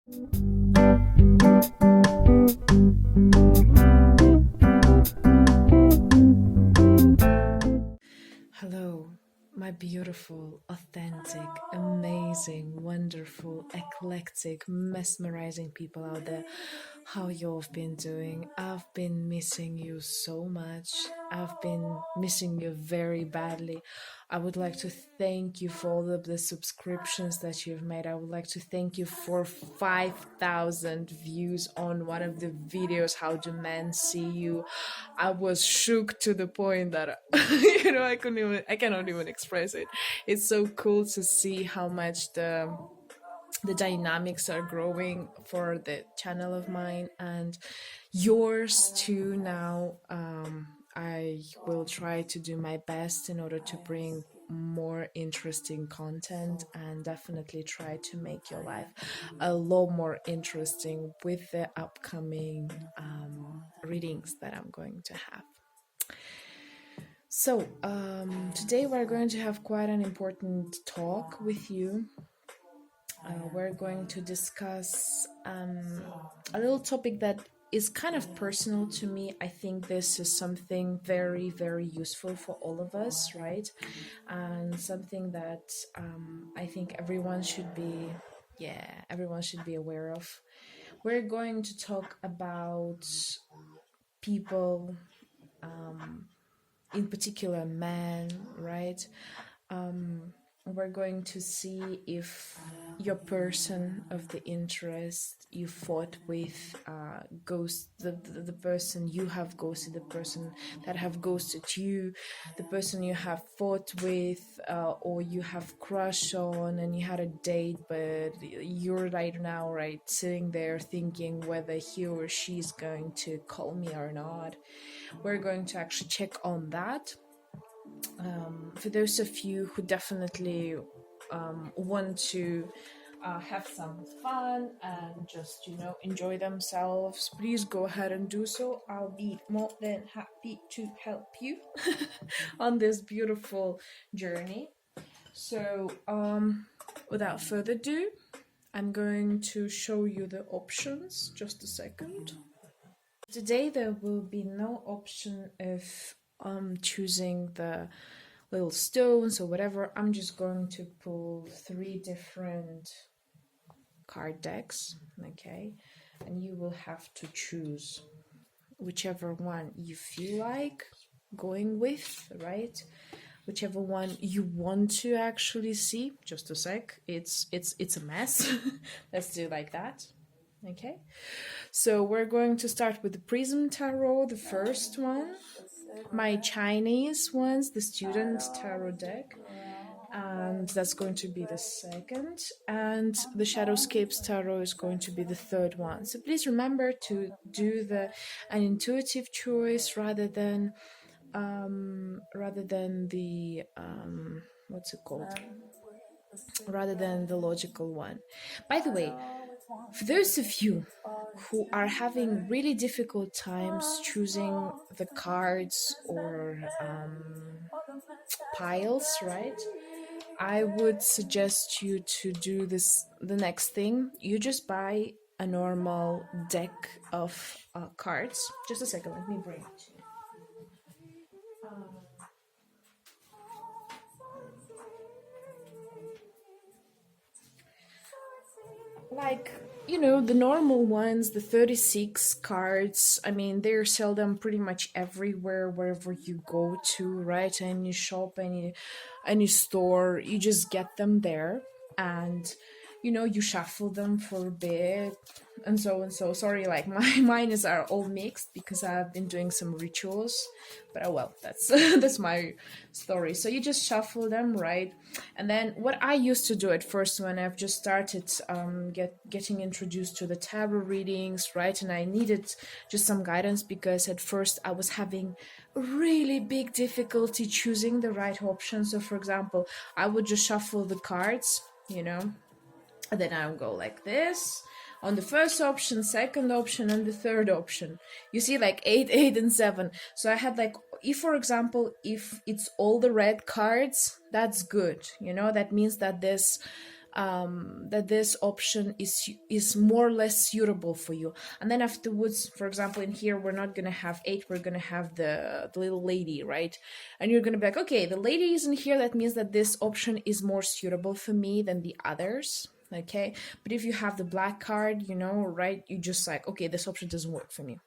Hello, my beautiful, authentic, amazing, wonderful, eclectic, mesmerizing people out there. How you've been doing? I've been missing you so much. I've been missing you very badly. I would like to thank you for all of the subscriptions that you've made. I would like to thank you for 5,000 views on one of the videos, How Do Men See You. I was shook to the point that I cannot even express it. It's so cool to see how much the dynamics are growing for the channel of mine and yours too now. I will try to do my best in order to bring more interesting content and definitely try to make your life a lot more interesting with the upcoming readings that I'm going to have. So today we're going to have quite an important talk with you. We're going to discuss a little topic that is kind of personal to me. I think this is something very, very useful for all of us, right? And something that I think everyone should be aware of. We're going to talk about people, in particular men, right? We're going to see if your person of the interest you fought with the person you have ghosted, the person that have ghosted you, the person you have fought with, or you have crush on and you had a date, but you're right now sitting there thinking whether he or she's going to call me or not. We're going to actually check on that. For those of you who definitely want to have some fun and just enjoy themselves, please go ahead and do so. I'll be more than happy to help you on this beautiful journey. So without further ado, I'm going to show you the options. Just a second. Today there will be no option of choosing the little stones or whatever. I'm just going to pull 3 different card decks, okay? And you will have to choose whichever one you feel like going with, right? Whichever one you want to actually see. Just a sec. It's a mess. Let's do it like that. Okay, so we're going to start with the Prism Tarot, the first one, my Chinese ones, the Student Tarot deck, and that's going to be the second, and the Shadowscapes Tarot is going to be the third one. So please remember to do an intuitive choice rather than the what's it called? Rather than the logical one. By the way, for those of you who are having really difficult times choosing the cards or piles, right? I would suggest you to do the next thing. You just buy a normal deck of cards. Just a second, let me bring it to you. Like, the normal ones, the 36 cards, I mean, they sell them pretty much everywhere, wherever you go to, right? Any shop, any store, you just get them there, and you shuffle them for a bit, and so. Sorry, like mine are all mixed because I've been doing some rituals, but oh well, that's that's my story. So you just shuffle them, right? And then what I used to do at first when I've just started getting introduced to the tarot readings, right? And I needed just some guidance because at first I was having really big difficulty choosing the right option. So for example, I would just shuffle the cards, and then I would go like this on the first option, second option, and the third option. You see, like 8, 8, and 7. So I had like, if for example, if it's all the red cards, that's good. That means that this that this option is more or less suitable for you. And then afterwards, for example, in here we're not gonna have 8, we're gonna have the little lady, right? And you're gonna be like, okay, the lady isn't here, that means that this option is more suitable for me than the others. Okay, but if you have the black card, right, you just like, okay, this option doesn't work for me.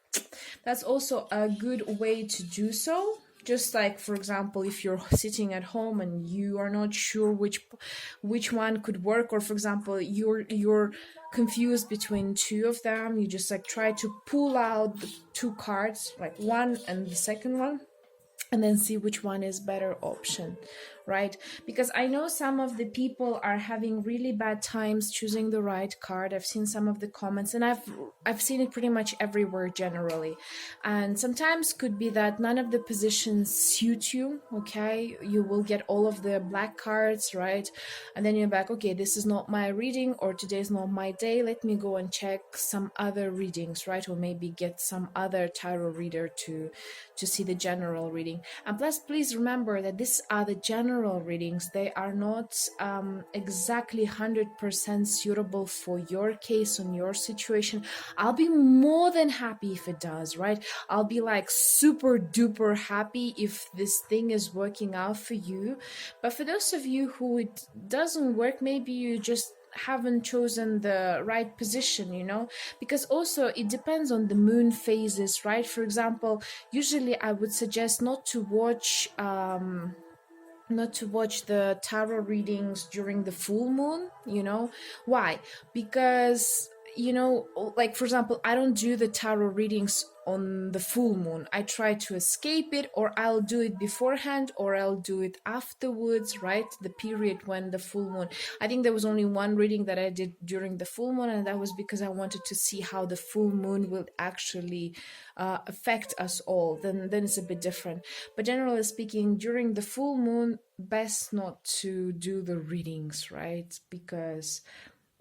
That's also a good way to do so. Just like, for example, if you're sitting at home and you are not sure which one could work, or for example, you're confused between two of them, you just like try to pull out the two cards, like one and the second one, and then see which one is better option, right? Because I know some of the people are having really bad times choosing the right card. I've seen some of the comments, and I've seen it pretty much everywhere generally. And sometimes could be that none of the positions suit you, okay? You will get all of the black cards, right? And then you're back, okay, this is not my reading, or today's not my day. Let me go and check some other readings, right? Or maybe get some other tarot reader to see the general reading. And plus, please remember that these are the general readings. They are not exactly 100% suitable for your case and your situation. I'll be more than happy if it does, right? I'll be like super duper happy if this thing is working out for you. But for those of you who it doesn't work, maybe you just haven't chosen the right position, because also it depends on the moon phases, right? For example, usually I would suggest not to watch the tarot readings during the full moon. Why? Because like, for example, I don't do the tarot readings on the full moon. I try to escape it, or I'll do it beforehand, or I'll do it afterwards, right? The period when the full moon. I think there was only one reading that I did during the full moon, and that was because I wanted to see how the full moon will actually affect us all. Then it's a bit different. But generally speaking, during the full moon, best not to do the readings, right? Because,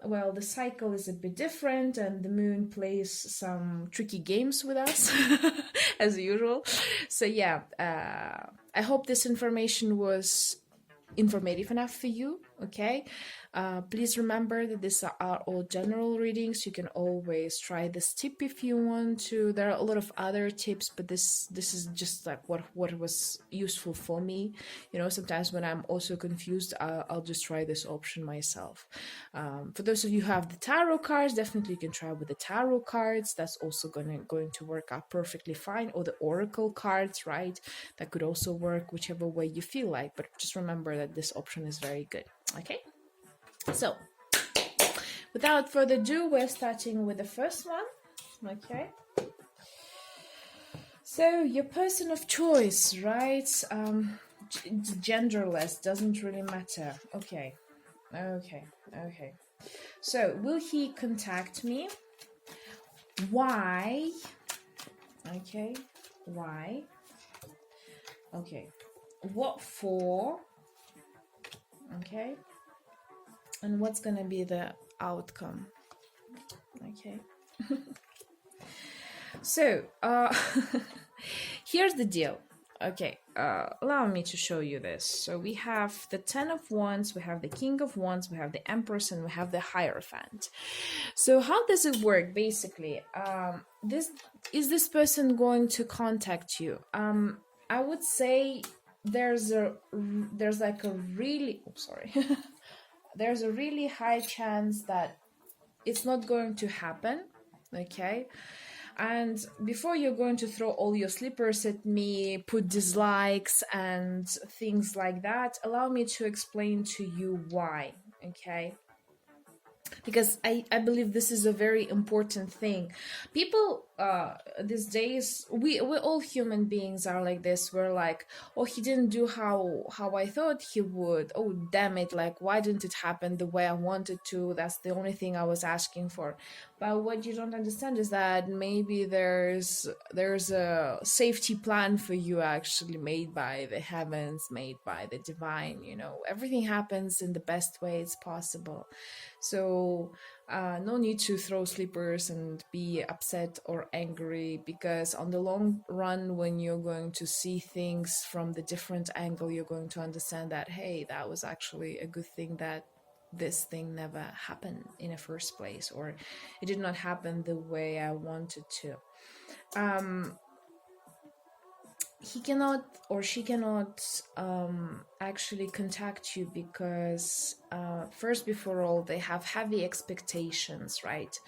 well, the cycle is a bit different, and the moon plays some tricky games with us as usual. So yeah, I hope this information was informative enough for you. Okay, please remember that these are all general readings. You can always try this tip if you want to. There are a lot of other tips, but this is just like what was useful for me. Sometimes when I'm also confused, I'll just try this option myself. For those of you who have the tarot cards, definitely you can try with the tarot cards. That's also going to work out perfectly fine. Or the oracle cards, right? That could also work whichever way you feel like. But just remember that this option is very good. Okay, so without further ado, we're starting with the first one. Okay, so your person of choice, right? Genderless, doesn't really matter. Okay. So will he contact me? Why? Okay, why? Okay, what for? Okay, and what's gonna be the outcome? Okay. So here's the deal. Okay, allow me to show you this. So we have the 10 of Wands, we have the King of Wands, we have the Empress, and we have the Hierophant. So how does it work basically? This person going to contact you? I would say there's like a really there's a really high chance that it's not going to happen. Okay, and before you're going to throw all your slippers at me, put dislikes and things like that, allow me to explain to you why. Okay, because I believe this is a very important thing. People these days, we're all human beings are like this. We're like, oh, he didn't do how I thought he would. Oh, damn it, like, why didn't it happen the way I wanted to? That's the only thing I was asking for. But what you don't understand is that maybe there's a safety plan for you, actually made by the heavens, made by the divine. Everything happens in the best way it's possible. So no need to throw slippers and be upset or angry, because on the long run, when you're going to see things from the different angle, you're going to understand that, hey, that was actually a good thing that this thing never happened in the first place, or it did not happen the way I wanted to. He cannot or she cannot actually contact you because first, before all, they have heavy expectations, right?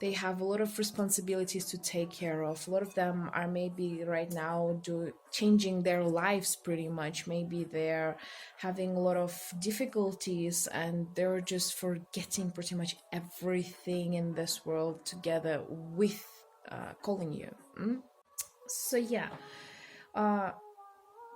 They have a lot of responsibilities to take care of. A lot of them are maybe right now changing their lives pretty much. Maybe they're having a lot of difficulties and they're just forgetting pretty much everything in this world together with calling you. So yeah,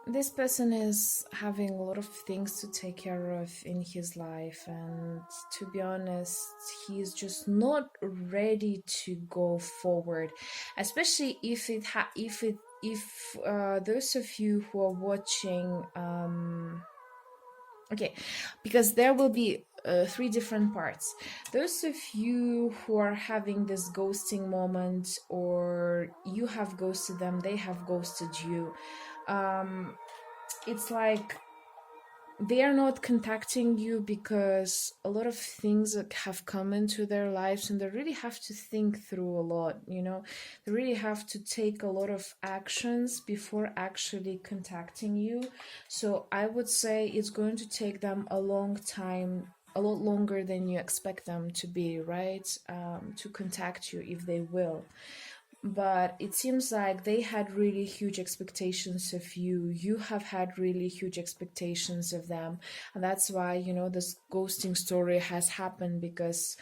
this person is having a lot of things to take care of in his life, and to be honest, he's just not ready to go forward, especially if those of you who are watching, okay, because there will be three different parts. Those of you who are having this ghosting moment, or you have ghosted them, they have ghosted you, it's like they are not contacting you because a lot of things have come into their lives and they really have to think through a lot, they really have to take a lot of actions before actually contacting you. So I would say it's going to take them a long time, a lot longer than you expect them to be, right? To contact you, if they will. But it seems like they had really huge expectations of you. You have had really huge expectations of them. And that's why, this ghosting story has happened, because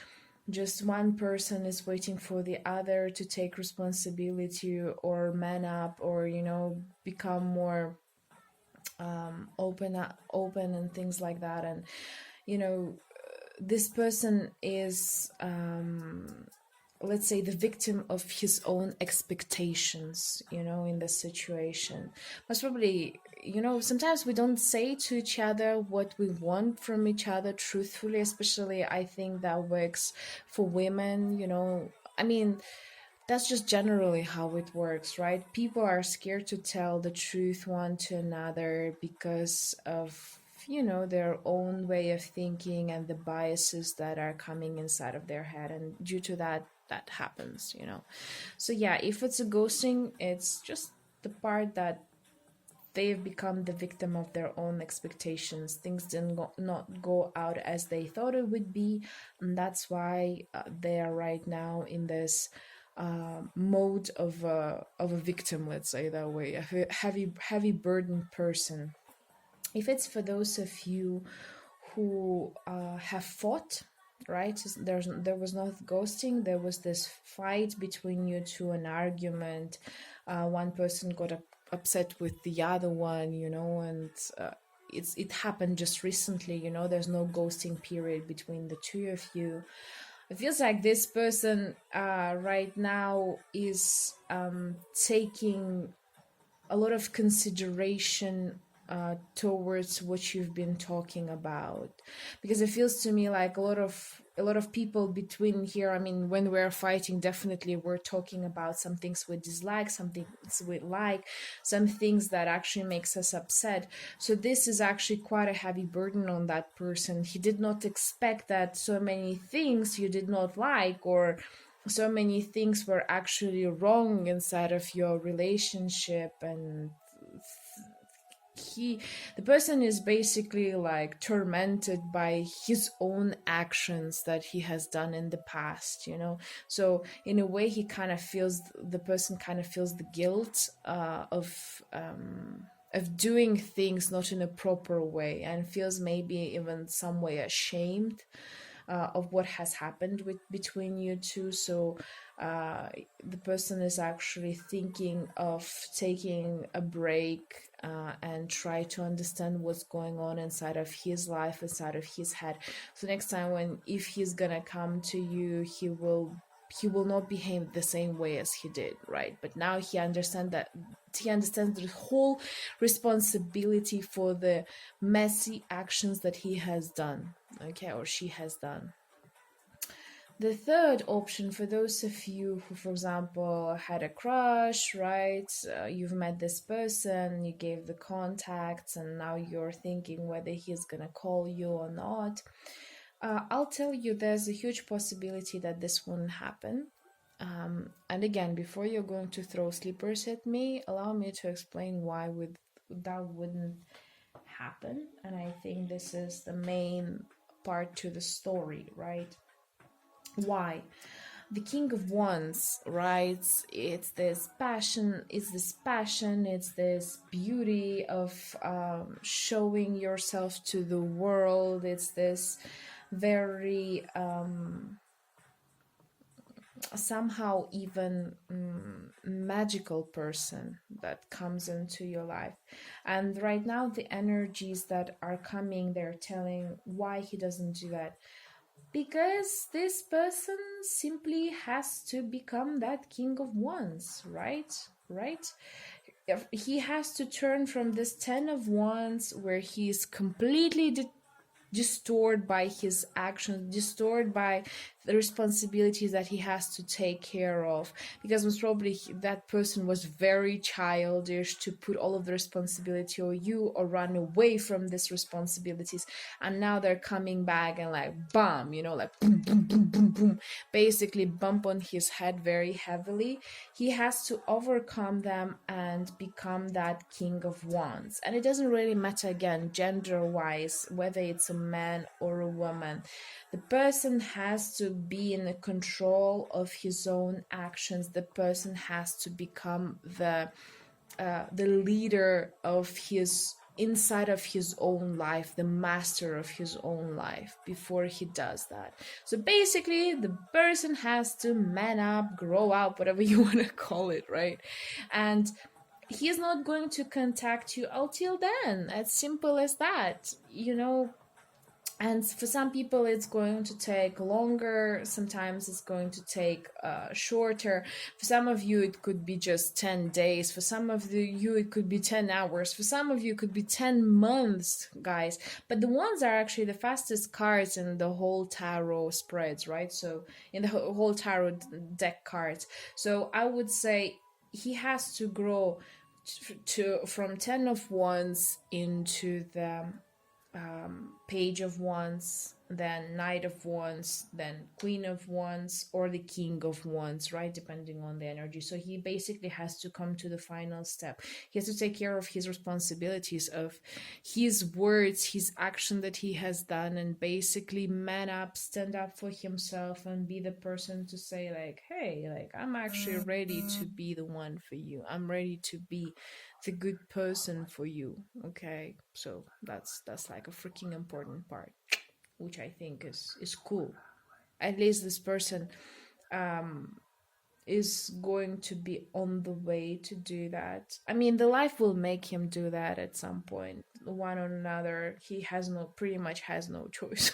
just one person is waiting for the other to take responsibility or man up, or, become more open and things like that. And, this person is let's say the victim of his own expectations, in this situation. Most probably, sometimes we don't say to each other what we want from each other truthfully, especially I think that works for women, I mean, that's just generally how it works, right? People are scared to tell the truth one to another because of their own way of thinking and the biases that are coming inside of their head, and due to that happens. So yeah, if it's a ghosting, it's just the part that they've become the victim of their own expectations. Things didn't not go out as they thought it would be, and that's why they are right now in this mode of a victim, let's say that way, a heavy burdened person. If it's for those of you who have fought, right? There was no ghosting. There was this fight between you two, an argument. One person got upset with the other one, and it happened just recently. There's no ghosting period between the two of you. It feels like this person right now is taking a lot of consideration towards what you've been talking about, because it feels to me like a lot of people between here, I mean, when we're fighting, definitely we're talking about some things we dislike, some things we like, some things that actually makes us upset. So this is actually quite a heavy burden on that person. He did not expect that so many things you did not like, or so many things were actually wrong inside of your relationship, and the person is basically like tormented by his own actions that he has done in the past, so in a way the person kind of feels the guilt of doing things not in a proper way, and feels maybe even some way ashamed of what has happened between you two. So the person is actually thinking of taking a break and try to understand what's going on inside of his life, inside of his head. So next time if he's gonna come to you, he will not behave the same way as he did, right? But now he understands the whole responsibility for the messy actions that he has done, okay, or she has done. The third option, for those of you who, for example, had a crush, right? You've met this person, you gave the contacts, and now you're thinking whether he's gonna call you or not. I'll tell you, there's a huge possibility that this won't happen. And again, before you're going to throw slippers at me, allow me to explain why that wouldn't happen. And I think this is the main part to the story, right? Why? The King of Wands, right? It's this beauty of showing yourself to the world. It's this very somehow even magical person that comes into your life. And right now the energies that are coming, they're telling why he doesn't do that, because this person simply has to become that King of Wands, right. If he has to turn from this 10 of Wands where he's completely distorted by his actions, distorted by the responsibilities that he has to take care of, because most probably that person was very childish to put all of the responsibility on you or run away from these responsibilities, and now they're coming back and like bam, like boom boom boom boom boom, basically bump on his head very heavily. He has to overcome them and become that King of Wands. And it doesn't really matter, again, gender wise, whether it's a man or a woman. The person has to be in control of his own actions. The person has to become the leader of his inside of his own life, the master of his own life, before he does that. So basically the person has to man up, grow up, whatever you want to call it, right? And he's not going to contact you until then, as simple as that, and for some people it's going to take longer, sometimes it's going to take shorter. For some of you it could be just 10 days, for some of you it could be 10 hours, for some of you it could be 10 months, guys. But the ones are actually the fastest cards in the whole tarot spreads, right? So in the whole tarot deck cards. So I would say he has to grow from 10 of Wands into the Page of Wands, then Knight of Wands, then Queen of Wands, or the King of Wands, right? Depending on the energy. So he basically has to come to the final step. He has to take care of his responsibilities, of his words, his action that he has done, and basically man up, stand up for himself, and be the person to say like, hey, like, I'm actually ready to be the one for you. I'm ready to be the good person for you. Okay, so that's like a freaking important part, which I think is cool. At least this person is going to be on the way to do that. I mean, the life will make him do that at some point, one or another. He pretty much has no choice,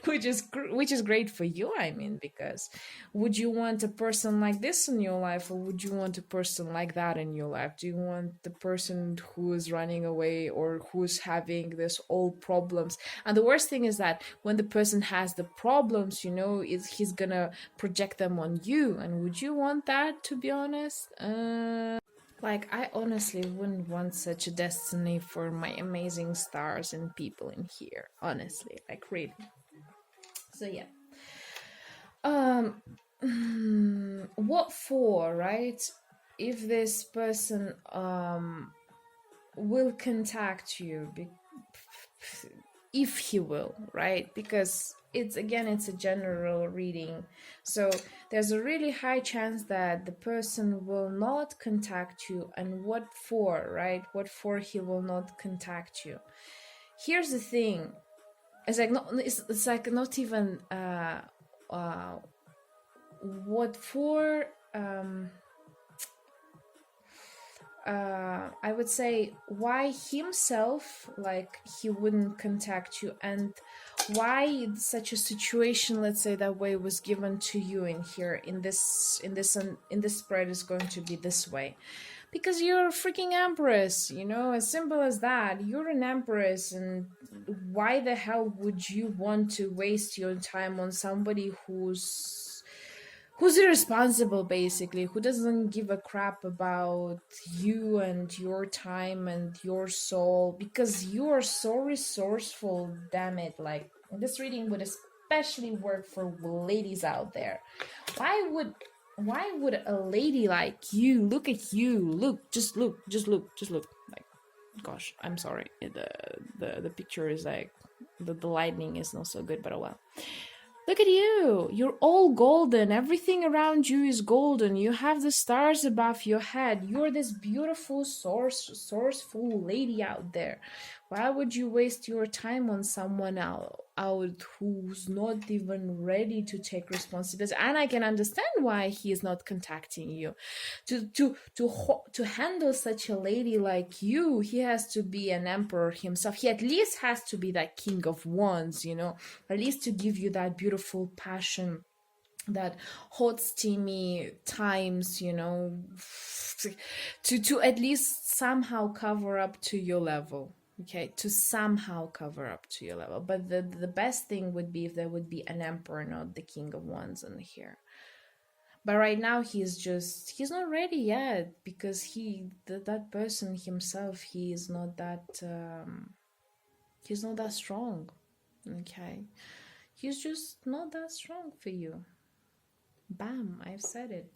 which is great for you. I mean, because would you want a person like this in your life, or would you want a person like that in your life? Do you want the person who is running away or who's having this old problems? And the worst thing is that when the person has the problems, he's gonna project them on you. And would you want that, to be honest? Like, I honestly wouldn't want such a destiny for my amazing stars and people in here. Honestly, like, really. So yeah. What for, right? If this person will contact you, if he will, right? Because it's a general reading, so there's a really high chance that the person will not contact you. And what for, right? What for he will not contact you? Here's the thing, it's like not even what for. I would say why himself, like, he wouldn't contact you, and why such a situation, let's say, that way was given to you in here, in this spread is going to be this way. Because you're a freaking empress, as simple as that. You're an empress, and why the hell would you want to waste your time on somebody who's irresponsible, basically, who doesn't give a crap about you and your time and your soul? Because you are so resourceful, damn it. Like, This reading would especially work for ladies out there. Why would a lady like you, look at you, look, like, gosh, I'm sorry, the picture is like, the lighting is not so good, but oh well. Look at you. You're all golden. Everything around you is golden. You have the stars above your head. You're this beautiful, sourceful lady out there. Why would you waste your time on someone out who's not even ready to take responsibility? And I can understand why he is not contacting you. To handle such a lady like you, he has to be an emperor himself. He at least has to be that king of wands, at least to give you that beautiful passion, that hot steamy times, to at least somehow cover up to your level. Okay, to somehow cover up to your level. But the best thing would be if there would be an emperor, not the king of wands in here. But right now he's not ready yet, because that person himself, he's not that strong. Okay, he's just not that strong for you. Bam, I said it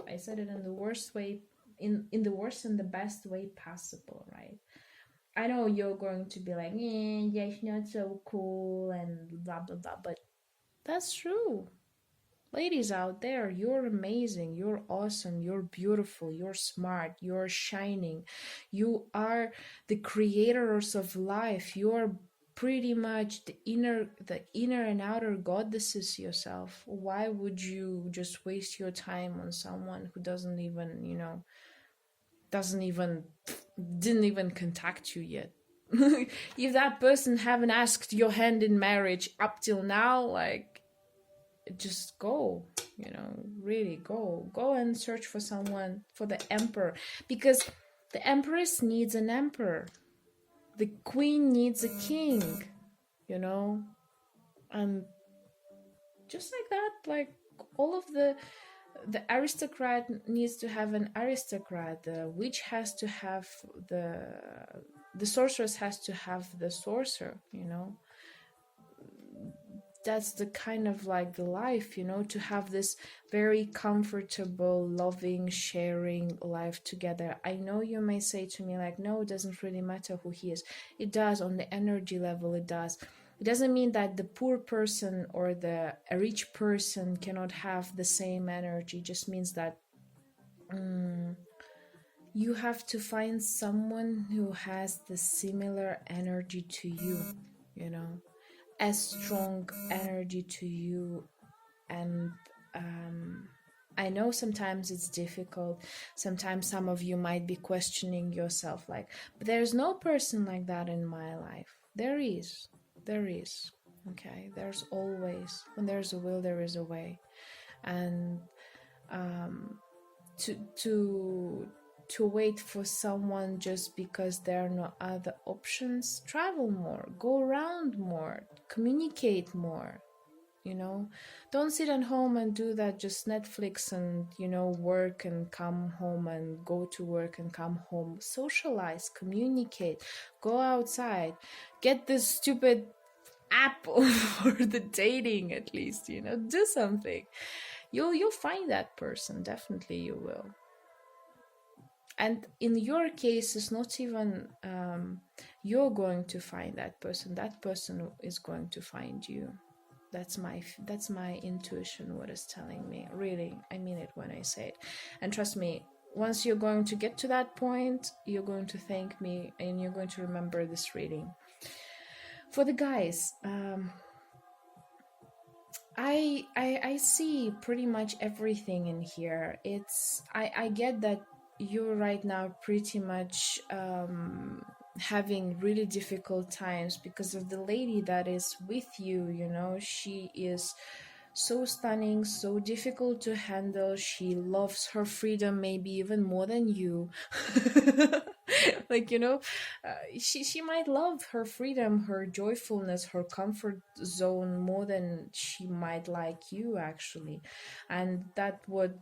in the worst way, in the worst and the best way possible, right? I know you're going to be like, yeah, it's not so cool and blah blah blah, but that's true. Ladies out there, you're amazing, you're awesome, you're beautiful, you're smart, you're shining. You are the creators of life. You're pretty much the inner and outer goddesses yourself. Why would you just waste your time on someone who didn't even contact you yet? If that person haven't asked your hand in marriage up till now, like, just go, really go and search for someone, for the emperor, because the empress needs an emperor, the queen needs a king, and just like that, like, all of the aristocrat needs to have an aristocrat, the witch has to have the sorceress has to have the sorcerer. That's the kind of like the life, to have this very comfortable, loving, sharing life together. I know you may say to me like, no, it doesn't really matter who he is. It does. On the energy level, it does. It doesn't mean that the poor person or a rich person cannot have the same energy. It just means that you have to find someone who has the similar energy to you, as strong energy to you. And I know sometimes it's difficult. Sometimes some of you might be questioning yourself, like, but there's no person like that in my life. There is. Okay, there's always, when there's a will, there is a way. And to wait for someone just because there are no other options, travel more, go around more, communicate more. Don't sit at home and do that, just Netflix and work and come home and go to work and come home. Socialize, communicate, go outside, get this stupid app for the dating, at least, do something. You'll find that person, definitely you will. And in your case, it's not even you're going to find that person is going to find you. That's my intuition, what is telling me. Really, I mean it when I say it. And trust me, once you're going to get to that point, you're going to thank me and you're going to remember this reading. For the guys, I see pretty much everything in here. I get that you're right now pretty much having really difficult times because of the lady that is with you. She is so stunning, so difficult to handle. She loves her freedom maybe even more than you. Like, she might love her freedom, her joyfulness, her comfort zone more than she might like you, actually. And that what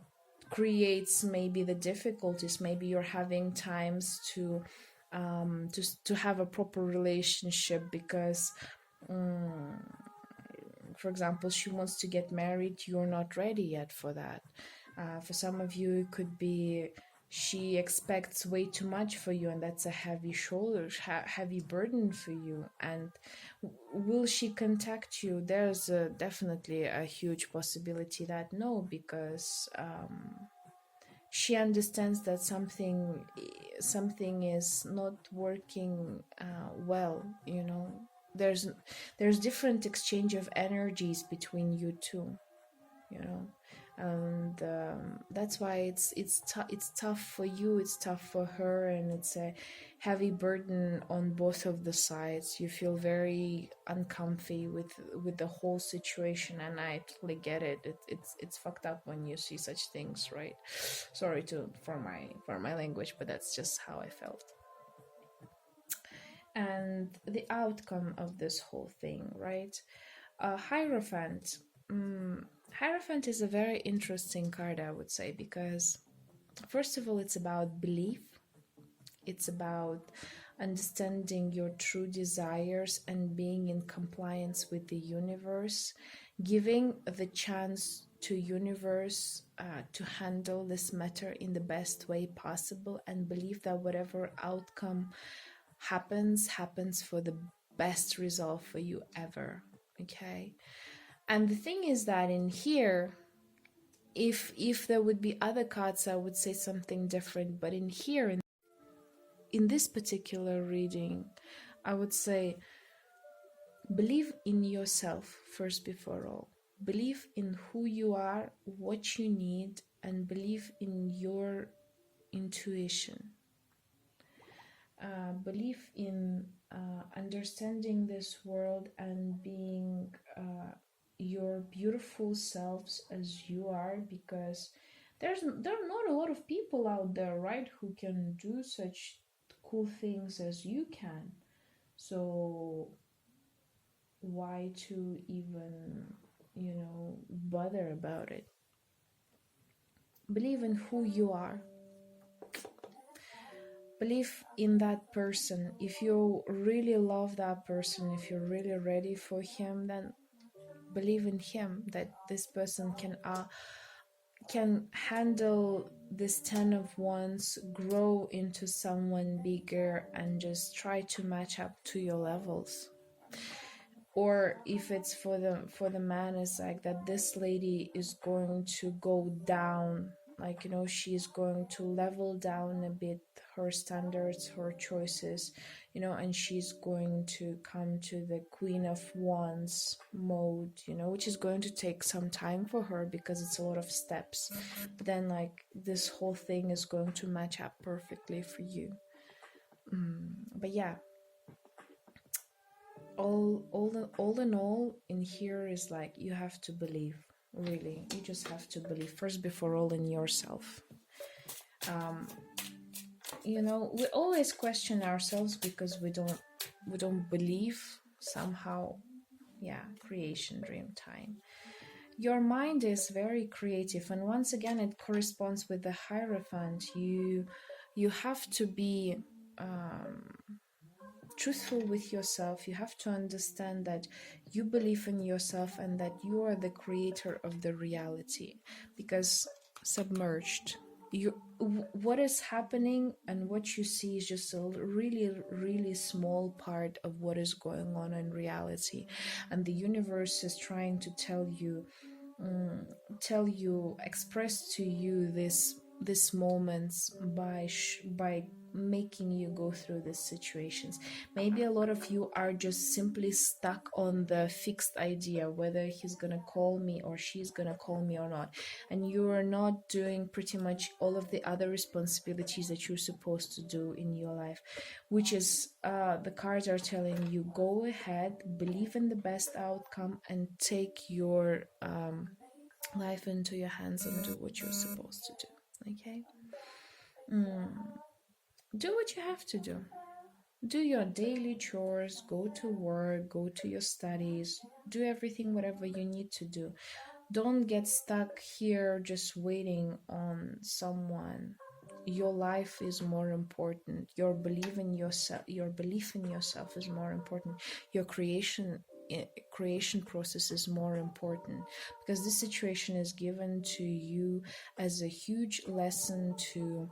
creates maybe the difficulties. Maybe you're having times to have a proper relationship because for example, she wants to get married, you're not ready yet for that. For some of you, it could be she expects way too much for you, and that's a heavy shoulder, heavy burden for you. And will she contact you? There's definitely a huge possibility that no, because she understands that something is not working well. There's different exchange of energies between you two, you know and that's why it's tough for you, it's tough for her, and it's a heavy burden on both of the sides. You feel very uncomfy with the whole situation, and I totally get it. It's fucked up when you see such things, right? Sorry for my language, but that's just how I felt. And the outcome of this whole thing, right? Hierophant. Hierophant is a very interesting card, I would say, because first of all, it's about belief. It's about understanding your true desires and being in compliance with the universe, giving the chance to universe to handle this matter in the best way possible, and believe that whatever outcome happens for the best result for you ever. Okay. And the thing is that in here, if there would be other cards, I would say something different. But in here, in this particular reading, I would say believe in yourself first before all. Believe in who you are, what you need, and believe in your intuition. Believe in understanding this world and being your beautiful selves as you are, because there are not a lot of people out there, right, who can do such cool things as you can. So why to even bother about it? Believe in who you are. Believe in that person. If you really love that person, if you're really ready for him, then believe in him, that this person can handle this 10 of Wands, grow into someone bigger, and just try to match up to your levels. Or if it's for the man, it's like that this lady is going to go down, like, she's going to level down a bit her standards, her choices, and she's going to come to the Queen of Wands mode, which is going to take some time for her because it's a lot of steps. But then, like, this whole thing is going to match up perfectly for you. But yeah, all in all, in here is like, you have to believe. Really, you just have to believe first before all in yourself. We always question ourselves because we don't believe somehow. Yeah, creation dream time. Your mind is very creative, and once again it corresponds with the Hierophant. You have to be truthful with yourself. You have to understand that you believe in yourself and that you are the creator of the reality, because submerged, what is happening and what you see is just a really, really small part of what is going on in reality, and the universe is trying to tell you, express to you this moments by making you go through these situations. Maybe a lot of you are just simply stuck on the fixed idea whether he's gonna call me or she's gonna call me or not, and you are not doing pretty much all of the other responsibilities that you're supposed to do in your life, which is the cards are telling you, go ahead, believe in the best outcome, and take your life into your hands and do what you're supposed to do. Okay. Do what you have to do. Do your daily chores, go to work, go to your studies, do everything, whatever you need to do. Don't get stuck here just waiting on someone. Your life is more important. Your belief in yourself is more important. Your creation creation process is more important, because this situation is given to you as a huge lesson to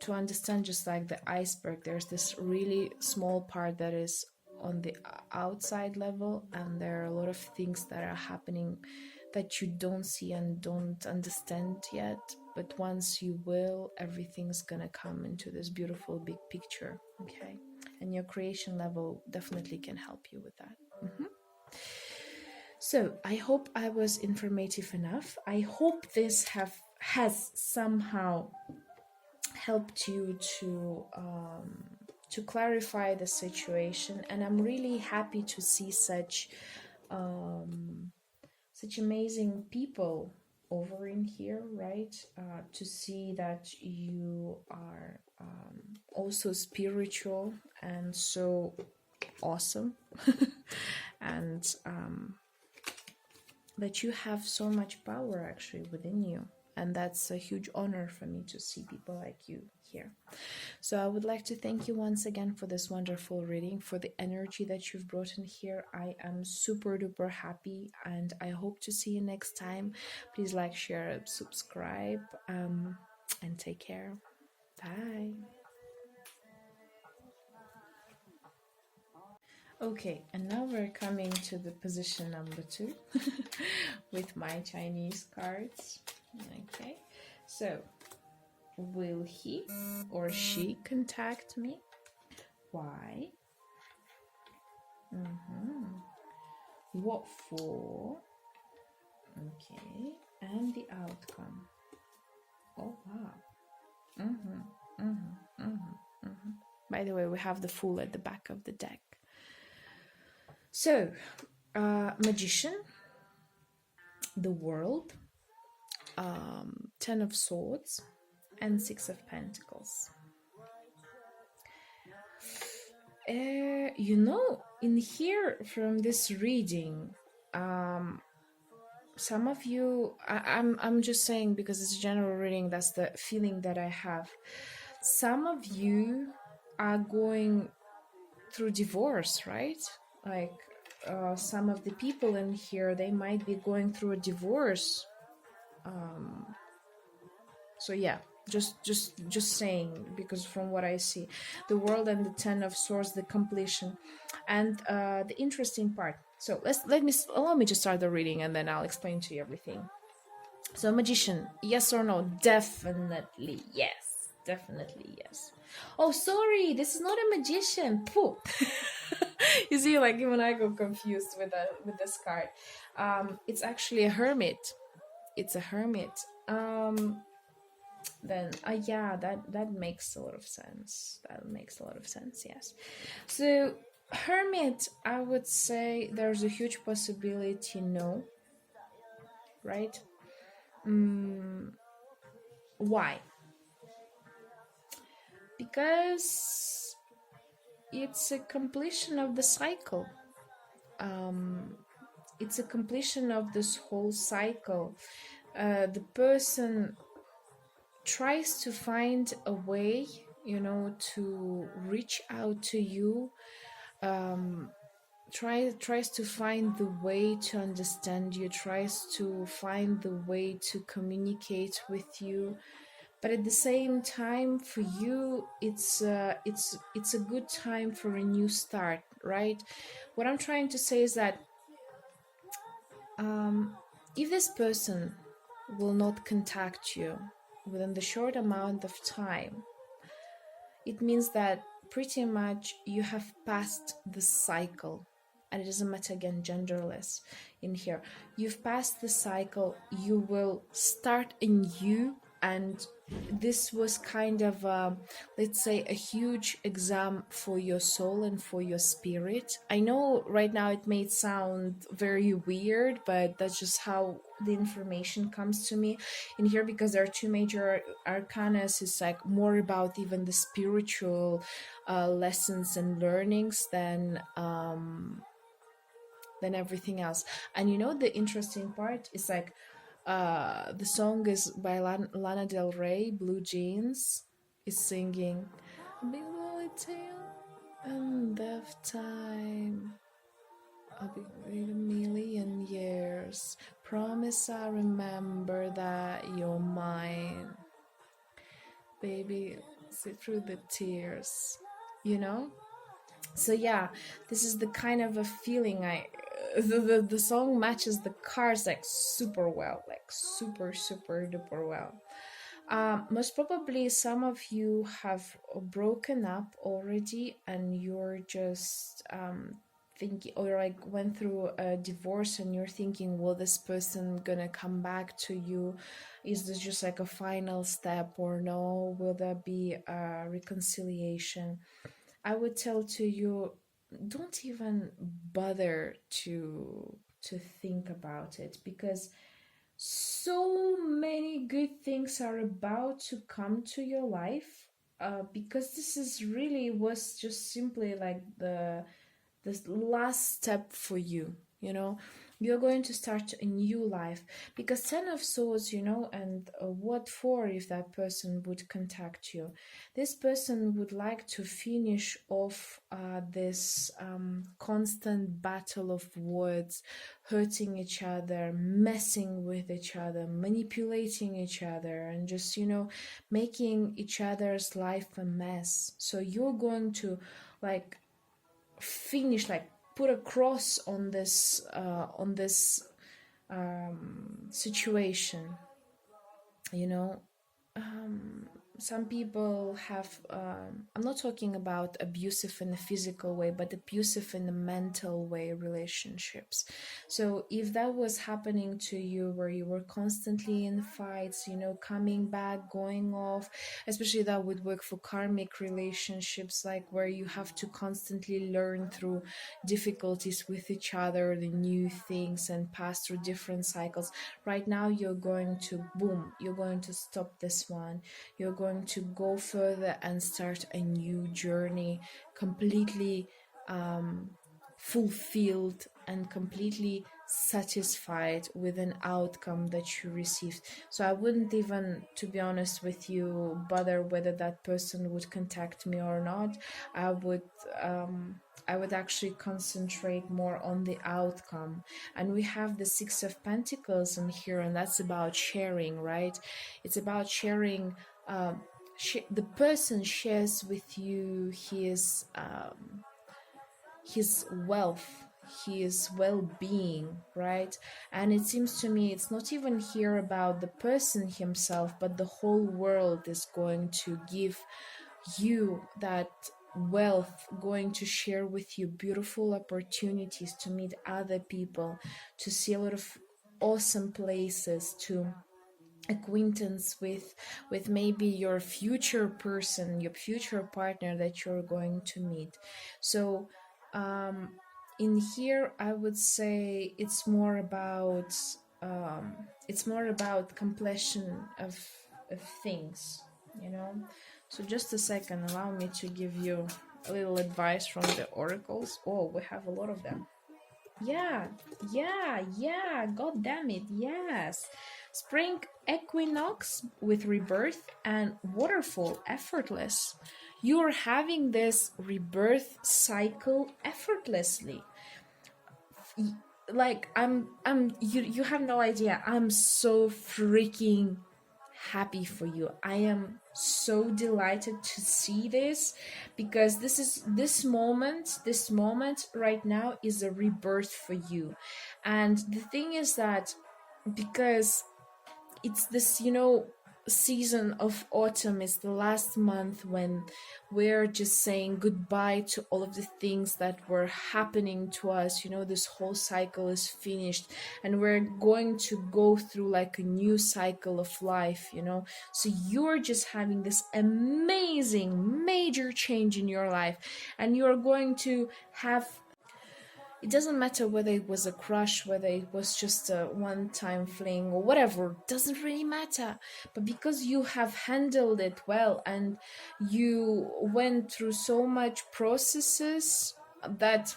understand. Just like the iceberg, there's this really small part that is on the outside level, and there are a lot of things that are happening that you don't see and don't understand yet, but once you will, everything's gonna come into this beautiful big picture. Okay, and your creation level definitely can help you with that. So I hope I was informative enough. I hope this has somehow helped you to clarify the situation, and I'm really happy to see such amazing people over in here, right? To see that you are also spiritual and so awesome, and that you have so much power actually within you. And that's a huge honor for me to see people like you here. So I would like to thank you once again for this wonderful reading, for the energy that you've brought in here. I am super duper happy, and I hope to see you next time. Please like, share, subscribe, and take care. Bye. Okay, and now we're coming to the position number 2 with my Chinese cards. Okay, so will he or she contact me? Why? What for? Okay, and the outcome. Oh wow. By the way, we have the Fool at the back of the deck. So, Magician, the World, 10 of Swords, and 6 of Pentacles. In here from this reading, some of you, I'm just saying because it's a general reading, that's the feeling that I have. Some of you are going through divorce, right? Like some of the people in here, they might be going through a divorce. So yeah, just saying, because from what I see, the World and the 10 of Swords, the completion, and the interesting part. So allow me to start the reading, and then I'll explain to you everything. So Magician, yes or no? Definitely yes. Definitely yes. Oh, sorry, this is not a magician. Pooh. You see, like even I go confused with this card. It's actually a hermit. It's a hermit. Then yeah, that makes a lot of sense. That makes a lot of sense. Yes. So hermit, I would say there's a huge possibility no. Right? Why? Because it's a completion of the cycle. It's a completion of this whole cycle. The person tries to find a way, to reach out to you, tries to find the way to understand you, tries to find the way to communicate with you. But at the same time, for you, it's a good time for a new start, right? What I'm trying to say is that if this person will not contact you within the short amount of time, it means that pretty much you have passed the cycle. And it doesn't matter, again, genderless in here. You've passed the cycle. You will start anew. And this was kind of, let's say, a huge exam for your soul and for your spirit. I know right now it may sound very weird, but that's just how the information comes to me in here, because there are 2 major arcanas. It's like more about even the spiritual lessons and learnings than everything else. And the interesting part is like, the song is by Lana Del Rey. Blue Jeans is singing "Big Lonely Tale End of Time." I'll be wait a million years. Promise I remember that you're mine. Baby, sit through the tears. You know? So yeah, this is the kind of a feeling I the song matches the cards like super well, like super duper well. Most probably some of you have broken up already and you're just thinking, or like went through a divorce and you're thinking, will this person gonna come back to you? Is this just like a final step or no? Will there be a reconciliation? I would tell to you, don't even bother to think about it, because so many good things are about to come to your life, because this is really was just simply like the last step for you, you know. You're going to start a new life, because Ten of Swords, you know, and what for if that person would contact you? This person would like to finish off this constant battle of words, hurting each other, messing with each other, manipulating each other, and just, you know, making each other's life a mess. So you're going to like finish, like put a cross on this situation, you know. Some people have I'm not talking about abusive in a physical way, but abusive in a mental way relationships. So if that was happening to you, where you were constantly in fights, you know, coming back, going off, especially that would work for karmic relationships, like where you have to constantly learn through difficulties with each other, the new things, and pass through different cycles. Right now you're going to boom, you're going to stop this one. You're going to go further and start a new journey, completely fulfilled and completely satisfied with an outcome that you received. So I wouldn't even, to be honest with you, bother whether that person would contact me or not. I would I would actually concentrate more on the outcome. And we have the Six of Pentacles in here, and that's about sharing, right? It's about sharing. The person shares with you his wealth, his well-being, right? And it seems to me it's not even here about the person himself, but the whole world is going to give you that wealth, going to share with you beautiful opportunities to meet other people, to see a lot of awesome places, to acquaintance with maybe your future person, your future partner that you're going to meet. So um in here I would say it's more about completion of things, you know. So just a second, allow me to give you a little advice from the oracles. Oh, we have a lot of them. Yeah, yeah, god damn it, yes. Spring equinox with rebirth and waterfall effortless. You're having this rebirth cycle effortlessly. Like you have no idea. I'm so freaking happy for you. I am so delighted to see this, because this moment right now is a rebirth for you. And the thing is that, because it's this, you know, season of autumn, is the last month when we're just saying goodbye to all of the things that were happening to us, you know. This whole cycle is finished and we're going to go through like a new cycle of life, you know. So you're just having this amazing major change in your life, and you're going to have, it doesn't matter whether it was a crush, whether it was just a one-time fling or whatever, it doesn't really matter. But because you have handled it well and you went through so much processes that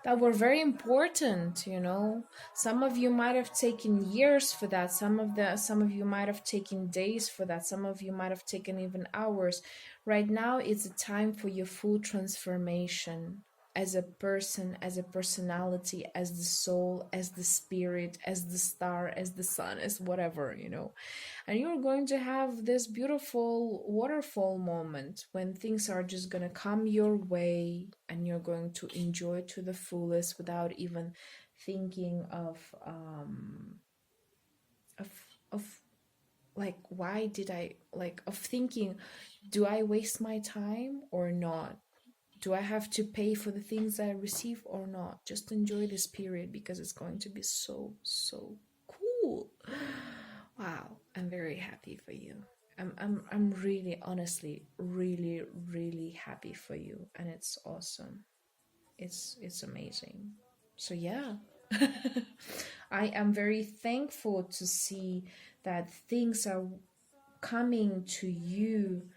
that were very important, you know. Some of you might have taken years for that. Some of you might have taken days for that. Some of you might have taken even hours. Right now it's a time for your full transformation as a person, as a personality, as the soul, as the spirit, as the star, as the sun, as whatever, you know. And you're going to have this beautiful waterfall moment when things are just going to come your way and you're going to enjoy to the fullest without even thinking of of like, why did I, like, of thinking, do I waste my time or not? Do I have to pay for the things I receive or not? Just enjoy this period because it's going to be so, so cool. Wow, I'm very happy for you. I'm really, honestly, really, really happy for you, and it's awesome. It's amazing. So yeah, I am very thankful to see that things are coming to you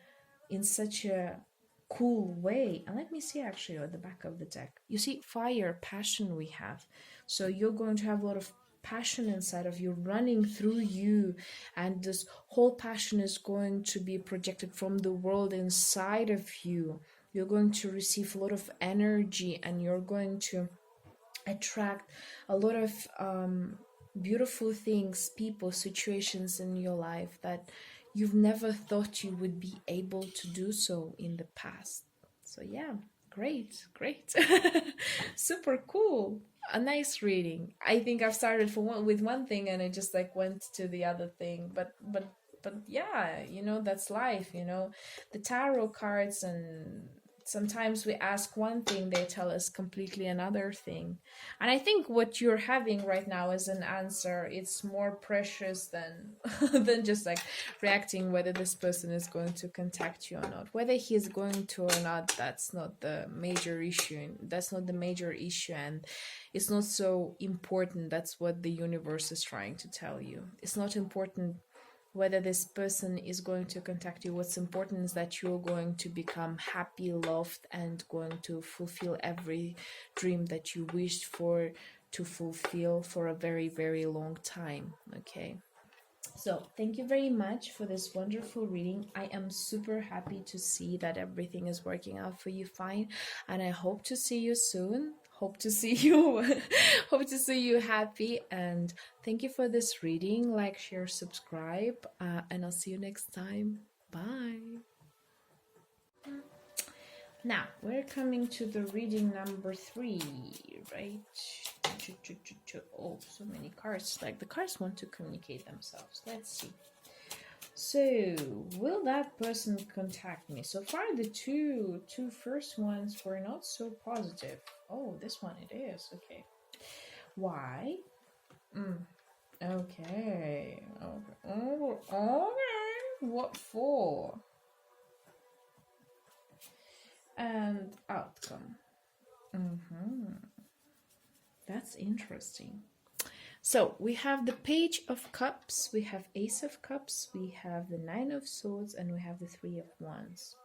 in such a cool way. And let me see actually at the back of the deck. You see fire, passion we have. So you're going to have a lot of passion inside of you running through you, and this whole passion is going to be projected from the world inside of you. You're going to receive a lot of energy, and you're going to attract a lot of beautiful things, people, situations in your life that you've never thought you would be able to do so in the past. So yeah, great, great. Super cool. A nice reading. I think I've started with one thing and I just like went to the other thing, but yeah, you know, that's life, you know. The tarot cards, and sometimes we ask one thing, they tell us completely another thing. And I think what you're having right now as an answer, it's more precious than than just like reacting whether this person is going to contact you or not. Whether he is going to or not, that's not the major issue. That's not the major issue, and it's not so important. That's what the universe is trying to tell you. It's not important whether this person is going to contact you. What's important is that you're going to become happy, loved, and going to fulfill every dream that you wished for to fulfill for a very, very long time. Okay. So, thank you very much for this wonderful reading. I am super happy to see that everything is working out for you fine, and I hope to see you soon. Hope to see you hope to see you happy, and thank you for this reading. Like, share, subscribe, and I'll see you next time. Bye. Now we're coming to the reading number 3, right? Oh, so many cards. Like, the cards want to communicate themselves. Let's see. So, will that person contact me? So far, the two first ones were not so positive. Oh, this one it is. Okay. Why? Okay. Oh, okay. What for? And outcome. That's interesting. So we have the Page of Cups, we have Ace of Cups, we have the Nine of Swords, and we have the Three of Wands.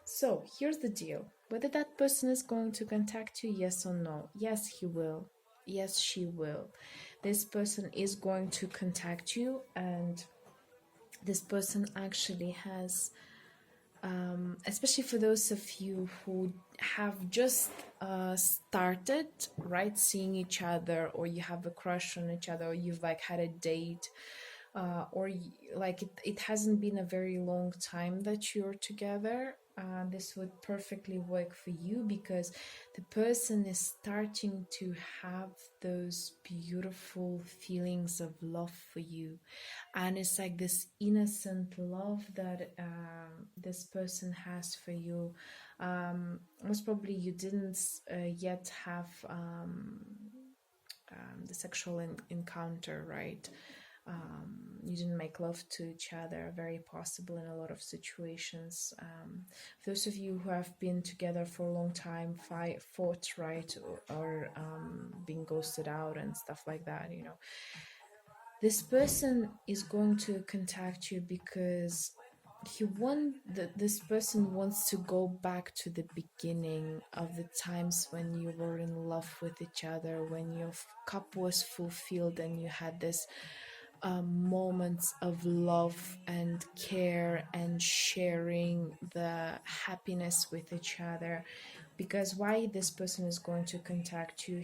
So here's the deal. Whether that person is going to contact you, yes or no? Yes, he will. Yes, she will. This person is going to contact you, and this person actually has, especially for those of you who have just started, right, seeing each other, or you have a crush on each other, or you've like had a date, or like it hasn't been a very long time that you're together. This would perfectly work for you, because the person is starting to have those beautiful feelings of love for you, and it's like this innocent love that this person has for you. Most probably you didn't yet have the sexual encounter, right? You didn't make love to each other, very possible in a lot of situations. Those of you who have been together for a long time, fought, right, or being ghosted out and stuff like that, you know, this person is going to contact you because this person wants to go back to the beginning of the times when you were in love with each other, when your cup was fulfilled and you had this moments of love and care and sharing the happiness with each other. Because why this person is going to contact you,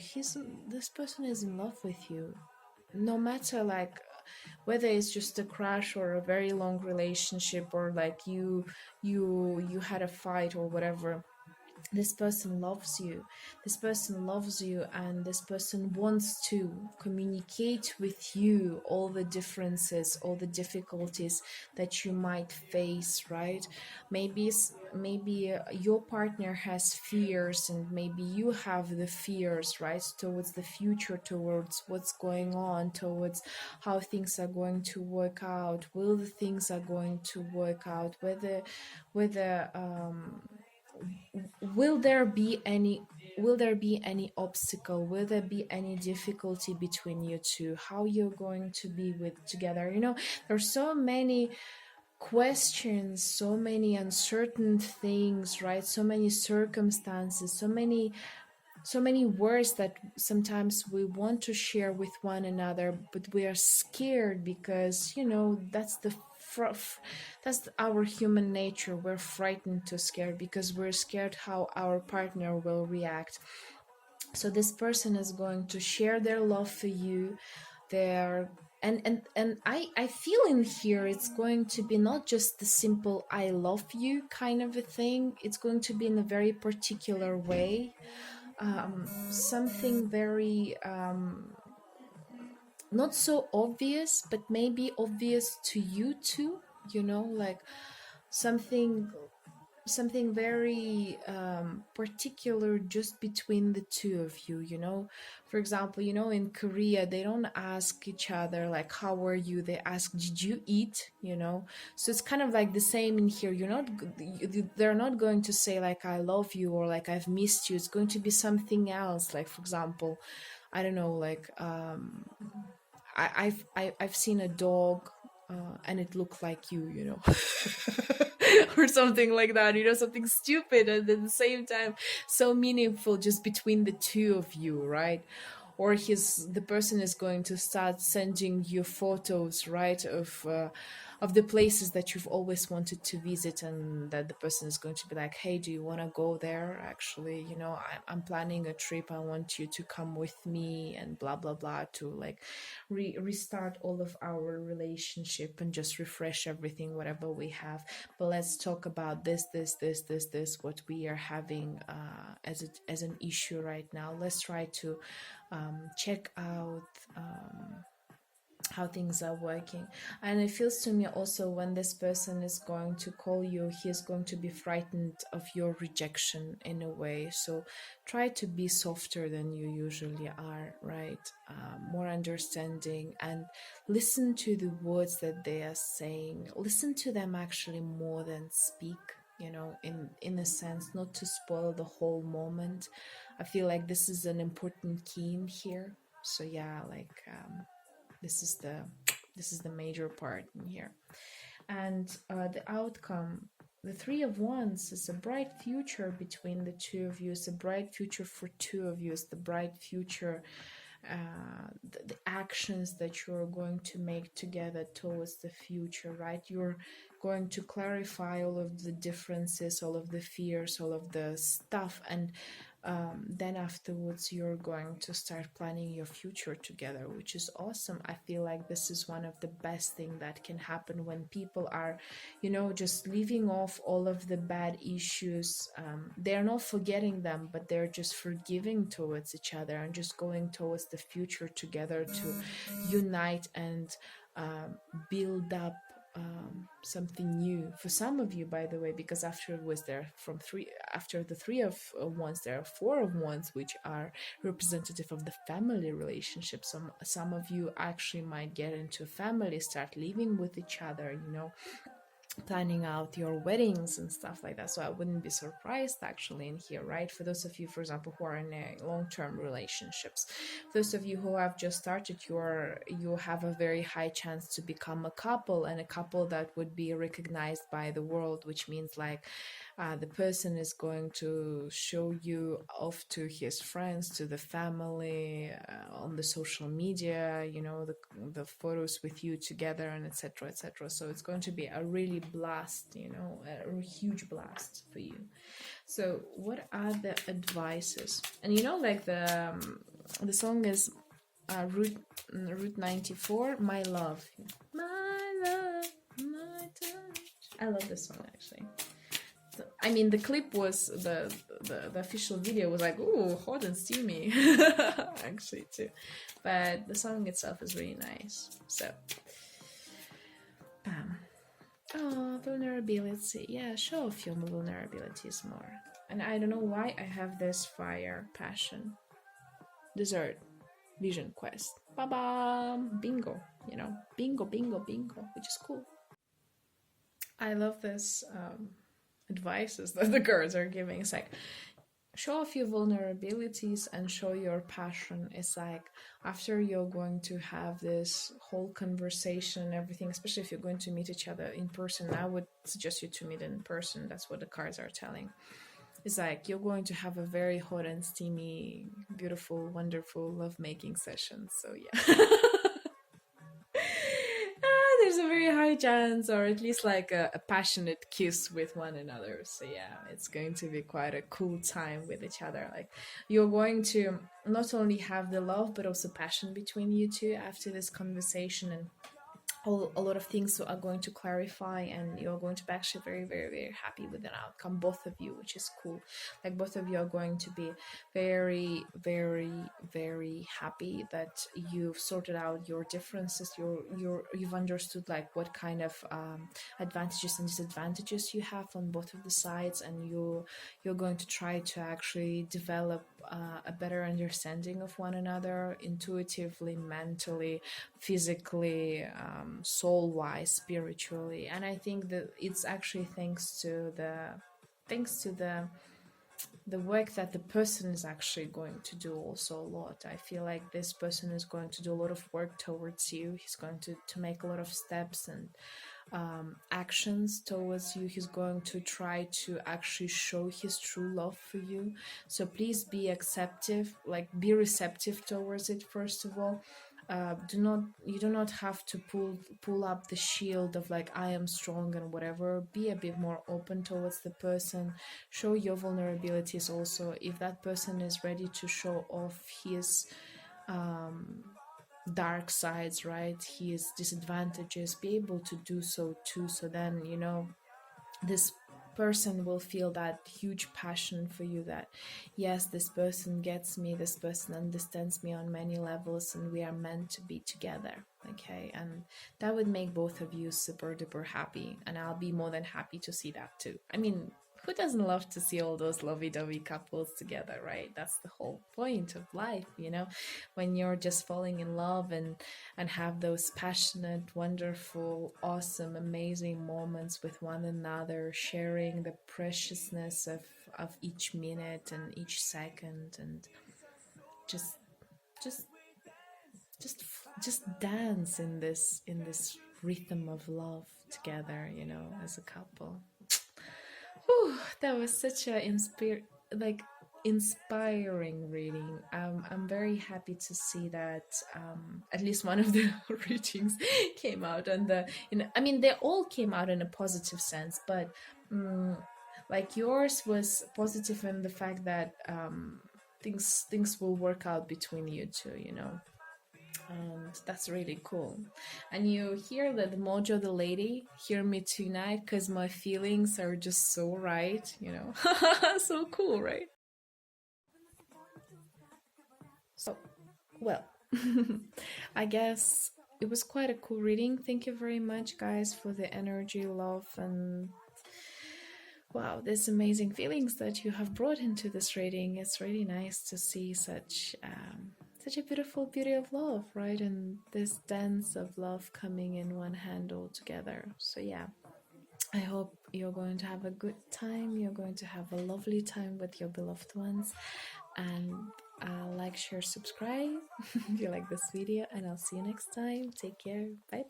this person is in love with you, no matter like whether it's just a crush or a very long relationship, or like you had a fight or whatever. This person loves you, and this person wants to communicate with you all the differences, all the difficulties that you might face, right? Maybe your partner has fears, and maybe you have the fears, right, towards the future, towards what's going on, towards how things are going to work out, will the things are going to work out, whether will there be any obstacle, will there be any difficulty between you two, how you're going to be with together. There's so many questions, so many uncertain things, right? So many circumstances, so many words that sometimes we want to share with one another, but we are scared because that's our human nature. We're frightened to scare because we're scared how our partner will react. So this person is going to share their love for you, their and I feel in here it's going to be not just the simple I love you kind of a thing. It's going to be in a very particular way, something very not so obvious, but maybe obvious to you too, like something very particular just between the two of you. For example, in Korea they don't ask each other like how are you, they ask did you eat. So it's kind of like the same in here. They're not going to say like I love you or like I've missed you. It's going to be something else, like for example, I don't know, like I've seen a dog, and it looked like you, or something like that, something stupid and at the same time so meaningful just between the two of you, right? Or the person is going to start sending you photos, right, of the places that you've always wanted to visit, and that the person is going to be like, hey, do you want to go there? Actually, I'm planning a trip, I want you to come with me, and blah blah blah, to like restart all of our relationship and just refresh everything whatever we have. But let's talk about this what we are having as an issue right now. Let's try to check out how things are working. And it feels to me also when this person is going to call you, he is going to be frightened of your rejection in a way. So try to be softer than you usually are, right? More understanding, and listen to the words that they are saying. Listen to them actually more than speak, in a sense, not to spoil the whole moment. I feel like this is an important key in here. So yeah, like this is the major part in here. And the outcome, the Three of Wands, is a bright future between the two of you. It's a bright future for two of you. It's the bright future, the actions that you're going to make together towards the future, right? You're going to clarify all of the differences, all of the fears, all of the stuff, and then afterwards you're going to start planning your future together, which is awesome. I feel like this is one of the best thing that can happen when people are just leaving off all of the bad issues. They're not forgetting them, but they're just forgiving towards each other and just going towards the future together to unite and build up something new for some of you, by the way, because after the Three of Wands, there are Four of Wands, which are representative of the family relationship. Some of you actually might get into a family, start living with each other, planning out your weddings and stuff like that. So I wouldn't be surprised actually in here, right? For those of you, for example, who are in long-term relationships, those of you who have just started, you have a very high chance to become a couple, and a couple that would be recognized by the world, which means like the person is going to show you off to his friends, to the family, on the social media, you know, the photos with you together, and etc., etc. So it's going to be a really blast, you know, a huge blast for you. So what are the advices? And you know, like the song is Route 94, My Love. My love, my touch. I love this song actually. I mean, the clip was the official video was like, ooh, hot and steamy, actually too, but the song itself is really nice. So, oh, vulnerability. Yeah, show off your vulnerabilities more. And I don't know why I have this fire, passion, desert, vision, quest. Ba-ba! Bingo, you know, bingo, bingo, bingo, which is cool. I love this advices that the cards are giving. It's like, show off your vulnerabilities and show your passion. It's like after you're going to have this whole conversation and everything, especially if you're going to meet each other in person, I would suggest you to meet in person. That's what the cards are telling. It's like you're going to have a very hot and steamy, beautiful, wonderful lovemaking session. So yeah. There's a very high chance, or at least like a passionate kiss with one another. So yeah, it's going to be quite a cool time with each other. Like you're going to not only have the love but also passion between you two after this conversation, and a lot of things are going to clarify, and you're going to be actually very, very, very happy with an outcome, both of you, which is cool. Like both of you are going to be very, very, very happy that you've sorted out your differences. You've understood like what kind of advantages and disadvantages you have on both of the sides, and you're going to try to actually develop a better understanding of one another, intuitively, mentally, physically, soul-wise, spiritually. And I think that it's actually thanks to the work that the person is actually going to do also a lot. I feel like this person is going to do a lot of work towards you. He's going to make a lot of steps and actions towards you. He's going to try to actually show his true love for you. So please be acceptive, like be receptive towards it first of all. You do not have to pull up the shield of like I am strong and whatever. Be a bit more open towards the person. Show your vulnerabilities also. If that person is ready to show off his dark sides, right, his disadvantages, be able to do so too. So then, you know, this person will feel that huge passion for you, that yes, this person gets me, this person understands me on many levels, and we are meant to be together. Okay, and that would make both of you super duper happy, and I'll be more than happy to see that too. I mean, who doesn't love to see all those lovey-dovey couples together, right? That's the whole point of life, you know, when you're just falling in love and have those passionate, wonderful, awesome, amazing moments with one another, sharing the preciousness of each minute and each second, and just just just dance in this rhythm of love together, you know, as a couple. Whew, that was such a inspiring reading. I'm very happy to see that at least one of the readings came out, and I mean, they all came out in a positive sense, but like yours was positive in the fact that things will work out between you two, you know. And that's really cool. And you hear that Mojo the lady, hear me tonight, because my feelings are just so right, you know. So cool, right? So, well, I guess it was quite a cool reading. Thank you very much, guys, for the energy, love, and wow, these amazing feelings that you have brought into this reading. It's really nice to see such a beautiful beauty of love, right? And this dance of love coming in one hand all together. So yeah, I hope you're going to have a good time. You're going to have a lovely time with your beloved ones. And like, share, subscribe if you like this video. And I'll see you next time. Take care. Bye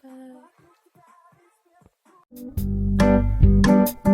bye.